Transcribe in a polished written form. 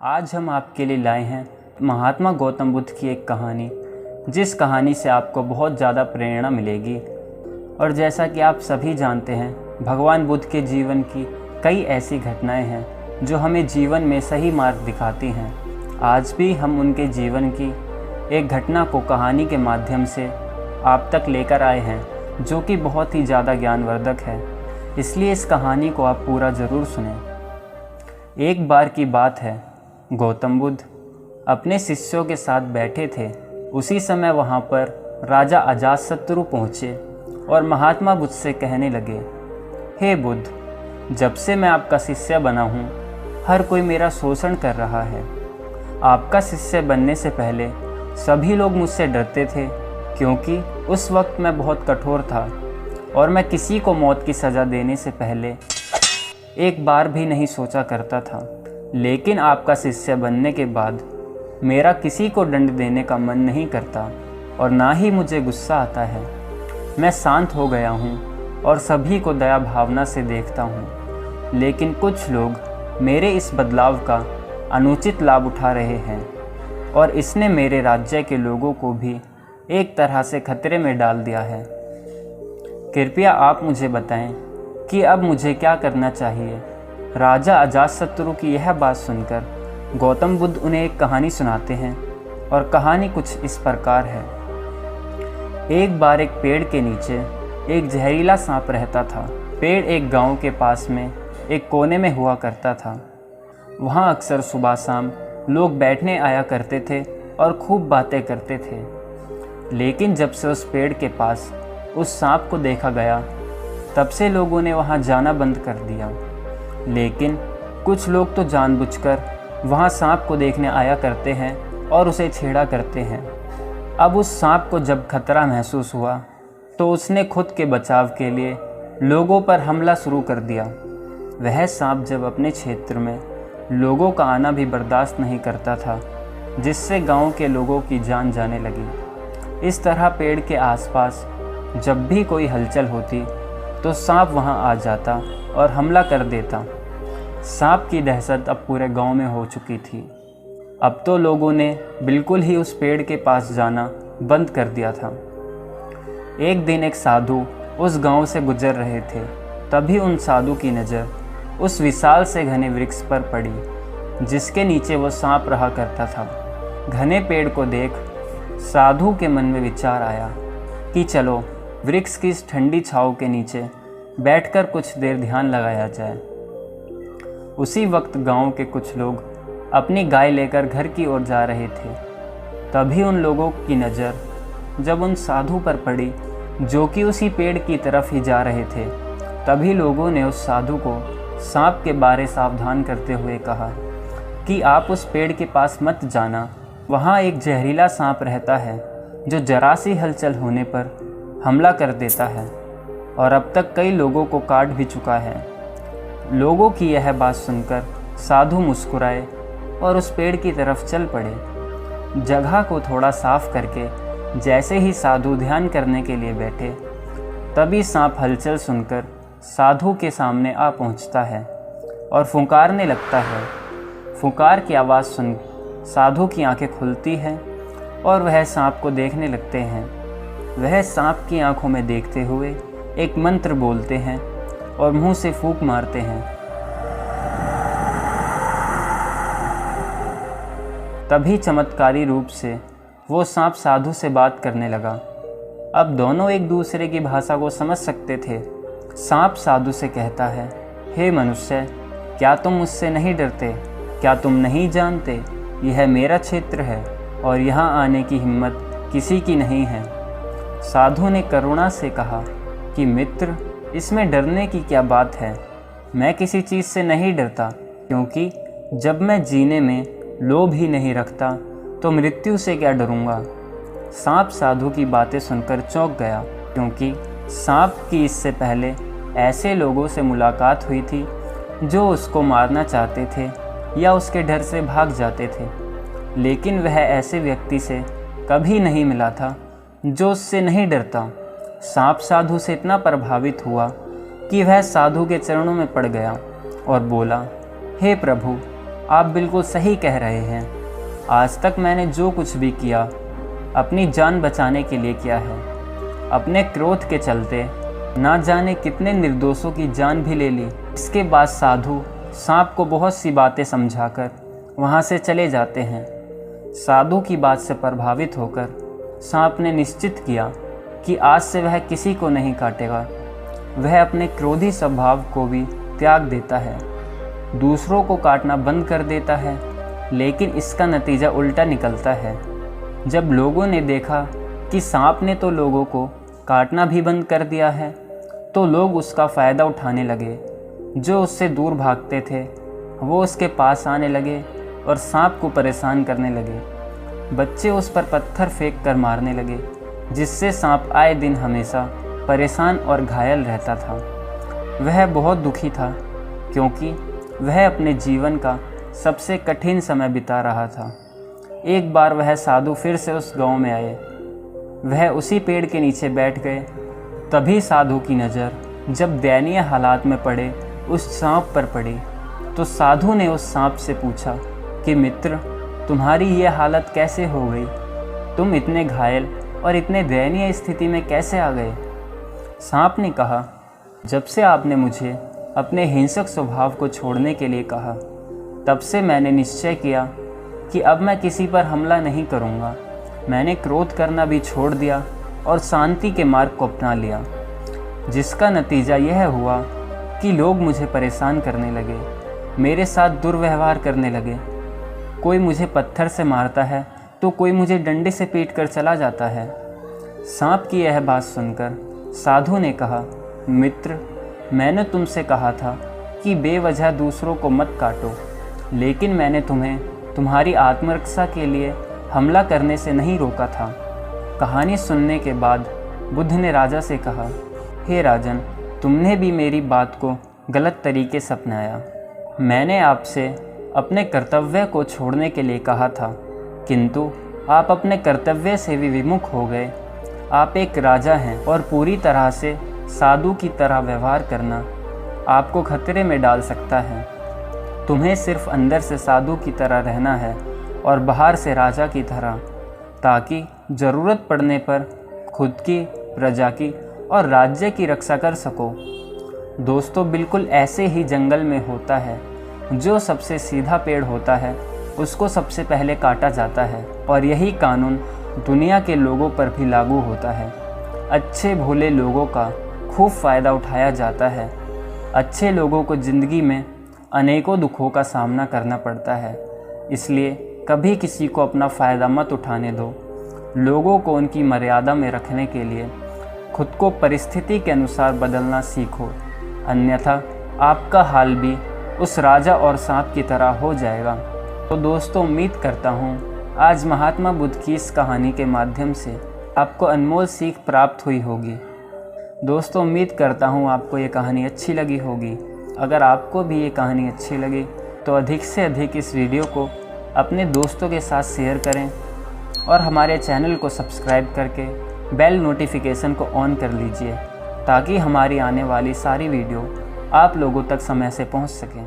आज हम आपके लिए लाए हैं महात्मा गौतम बुद्ध की एक कहानी, जिस कहानी से आपको बहुत ज़्यादा प्रेरणा मिलेगी। और जैसा कि आप सभी जानते हैं, भगवान बुद्ध के जीवन की कई ऐसी घटनाएं हैं जो हमें जीवन में सही मार्ग दिखाती हैं। आज भी हम उनके जीवन की एक घटना को कहानी के माध्यम से आप तक लेकर आए हैं, जो कि बहुत ही ज़्यादा ज्ञानवर्धक है। इसलिए इस कहानी को आप पूरा ज़रूर सुनें। एक बार की बात है, गौतम बुद्ध अपने शिष्यों के साथ बैठे थे। उसी समय वहाँ पर राजा अजातशत्रु पहुँचे और महात्मा बुद्ध से कहने लगे, हे बुद्ध, जब से मैं आपका शिष्य बना हूँ, हर कोई मेरा शोषण कर रहा है। आपका शिष्य बनने से पहले सभी लोग मुझसे डरते थे, क्योंकि उस वक्त मैं बहुत कठोर था और मैं किसी को मौत की सज़ा देने से पहले एक बार भी नहीं सोचा करता था। लेकिन आपका शिष्य बनने के बाद मेरा किसी को दंड देने का मन नहीं करता और ना ही मुझे गुस्सा आता है। मैं शांत हो गया हूँ और सभी को दया भावना से देखता हूँ। लेकिन कुछ लोग मेरे इस बदलाव का अनुचित लाभ उठा रहे हैं और इसने मेरे राज्य के लोगों को भी एक तरह से खतरे में डाल दिया है। कृपया आप मुझे बताएं कि अब मुझे क्या करना चाहिए। राजा अजातशत्रु की यह बात सुनकर गौतम बुद्ध उन्हें एक कहानी सुनाते हैं और कहानी कुछ इस प्रकार है। एक बार एक पेड़ के नीचे एक जहरीला सांप रहता था। पेड़ एक गांव के पास में एक कोने में हुआ करता था। वहां अक्सर सुबह शाम लोग बैठने आया करते थे और खूब बातें करते थे। लेकिन जब से उस पेड़ के पास उस सांप को देखा गया, तब से लोगों ने वहां जाना बंद कर दिया। लेकिन कुछ लोग तो जानबूझकर वहां सांप को देखने आया करते हैं और उसे छेड़ा करते हैं। अब उस सांप को जब खतरा महसूस हुआ तो उसने खुद के बचाव के लिए लोगों पर हमला शुरू कर दिया। वह सांप जब अपने क्षेत्र में लोगों का आना भी बर्दाश्त नहीं करता था, जिससे गांव के लोगों की जान जाने लगी। इस तरह पेड़ के आसपास जब भी कोई हलचल होती तो सांप वहां आ जाता और हमला कर देता। सांप की दहशत अब पूरे गांव में हो चुकी थी। अब तो लोगों ने बिल्कुल ही उस पेड़ के पास जाना बंद कर दिया था। एक दिन एक साधु उस गांव से गुजर रहे थे। तभी उन साधु की नज़र उस विशाल से घने वृक्ष पर पड़ी, जिसके नीचे वो सांप रहा करता था। घने पेड़ को देख साधु के मन में विचार आया कि चलो वृक्ष की इस ठंडी छांव के नीचे बैठकर कुछ देर ध्यान लगाया जाए। उसी वक्त गांव के कुछ लोग अपनी गाय लेकर घर की ओर जा रहे थे। तभी उन लोगों की नज़र जब उन साधु पर पड़ी, जो कि उसी पेड़ की तरफ ही जा रहे थे, तभी लोगों ने उस साधु को सांप के बारे सावधान करते हुए कहा कि आप उस पेड़ के पास मत जाना। वहाँ एक जहरीला सांप रहता है जो जरा सी हलचल होने पर हमला कर देता है और अब तक कई लोगों को काट भी चुका है। लोगों की यह बात सुनकर साधु मुस्कुराए और उस पेड़ की तरफ चल पड़े। जगह को थोड़ा साफ करके जैसे ही साधु ध्यान करने के लिए बैठे, तभी सांप हलचल सुनकर साधु के सामने आ पहुंचता है और फुंकारने लगता है। फुंकार की आवाज़ सुन साधु की आंखें खुलती हैं और वह सांप को देखने लगते हैं। वह सांप की आंखों में देखते हुए एक मंत्र बोलते हैं और मुंह से फूंक मारते हैं। तभी चमत्कारी रूप से वो सांप साधु से बात करने लगा। अब दोनों एक दूसरे की भाषा को समझ सकते थे। सांप साधु से कहता है, हे मनुष्य, क्या तुम मुझसे नहीं डरते? क्या तुम नहीं जानते यह मेरा क्षेत्र है और यहाँ आने की हिम्मत किसी की नहीं है? साधु ने करुणा से कहा कि मित्र, इसमें डरने की क्या बात है? मैं किसी चीज़ से नहीं डरता, क्योंकि जब मैं जीने में लोभ ही नहीं रखता तो मृत्यु से क्या डरूंगा? सांप साधु की बातें सुनकर चौंक गया, क्योंकि सांप की इससे पहले ऐसे लोगों से मुलाकात हुई थी जो उसको मारना चाहते थे या उसके डर से भाग जाते थे। लेकिन वह ऐसे व्यक्ति से कभी नहीं मिला था जो उससे नहीं डरता। सांप साधु से इतना प्रभावित हुआ कि वह साधु के चरणों में पड़ गया और बोला, हे प्रभु, आप बिल्कुल सही कह रहे हैं। आज तक मैंने जो कुछ भी किया अपनी जान बचाने के लिए किया है। अपने क्रोध के चलते ना जाने कितने निर्दोषों की जान भी ले ली। इसके बाद साधु सांप को बहुत सी बातें समझाकर वहाँ से चले जाते हैं। साधु की बात से प्रभावित होकर सांप ने निश्चित किया कि आज से वह किसी को नहीं काटेगा। वह अपने क्रोधी स्वभाव को भी त्याग देता है, दूसरों को काटना बंद कर देता है। लेकिन इसका नतीजा उल्टा निकलता है। जब लोगों ने देखा कि सांप ने तो लोगों को काटना भी बंद कर दिया है, तो लोग उसका फ़ायदा उठाने लगे। जो उससे दूर भागते थे वो उसके पास आने लगे और सांप को परेशान करने लगे। बच्चे उस पर पत्थर फेंक कर मारने लगे, जिससे सांप आए दिन हमेशा परेशान और घायल रहता था। वह बहुत दुखी था, क्योंकि वह अपने जीवन का सबसे कठिन समय बिता रहा था। एक बार वह साधु फिर से उस गांव में आए। वह उसी पेड़ के नीचे बैठ गए। तभी साधु की नज़र जब दयनीय हालात में पड़े उस सांप पर पड़ी, तो साधु ने उस सांप से पूछा कि मित्र, तुम्हारी ये हालत कैसे हो गई? तुम इतने घायल और इतने दयनीय स्थिति में कैसे आ गए? सांप ने कहा, जब से आपने मुझे अपने हिंसक स्वभाव को छोड़ने के लिए कहा, तब से मैंने निश्चय किया कि अब मैं किसी पर हमला नहीं करूँगा। मैंने क्रोध करना भी छोड़ दिया और शांति के मार्ग को अपना लिया, जिसका नतीजा यह हुआ कि लोग मुझे परेशान करने लगे, मेरे साथ दुर्व्यवहार करने लगे। कोई मुझे पत्थर से मारता है तो कोई मुझे डंडे से पीट कर चला जाता है। सांप की यह बात सुनकर साधु ने कहा, मित्र, मैंने तुमसे कहा था कि बेवजह दूसरों को मत काटो, लेकिन मैंने तुम्हें तुम्हारी आत्मरक्षा के लिए हमला करने से नहीं रोका था। कहानी सुनने के बाद बुद्ध ने राजा से कहा, हे राजन, तुमने भी मेरी बात को गलत तरीके से अपनाया। मैंने आपसे अपने कर्तव्य को छोड़ने के लिए कहा था, किंतु आप अपने कर्तव्य से भी विमुख हो गए। आप एक राजा हैं और पूरी तरह से साधु की तरह व्यवहार करना आपको खतरे में डाल सकता है। तुम्हें सिर्फ अंदर से साधु की तरह रहना है और बाहर से राजा की तरह, ताकि ज़रूरत पड़ने पर खुद की, प्रजा की और राज्य की रक्षा कर सको। दोस्तों, बिल्कुल ऐसे ही जंगल में होता है। जो सबसे सीधा पेड़ होता है उसको सबसे पहले काटा जाता है, और यही कानून दुनिया के लोगों पर भी लागू होता है। अच्छे भोले लोगों का खूब फ़ायदा उठाया जाता है। अच्छे लोगों को ज़िंदगी में अनेकों दुखों का सामना करना पड़ता है, इसलिए कभी किसी को अपना फ़ायदा मत उठाने दो। लोगों को उनकी मर्यादा में रखने के लिए खुद को परिस्थिति के अनुसार बदलना सीखो, अन्यथा आपका हाल भी उस राजा और सांप की तरह हो जाएगा। तो दोस्तों, उम्मीद करता हूँ आज महात्मा बुद्ध की इस कहानी के माध्यम से आपको अनमोल सीख प्राप्त हुई होगी। दोस्तों, उम्मीद करता हूँ आपको ये कहानी अच्छी लगी होगी। अगर आपको भी ये कहानी अच्छी लगी तो अधिक से अधिक इस वीडियो को अपने दोस्तों के साथ शेयर करें और हमारे चैनल को सब्सक्राइब करके बेल नोटिफिकेशन को ऑन कर लीजिए, ताकि हमारी आने वाली सारी वीडियो आप लोगों तक समय से पहुंच सकें।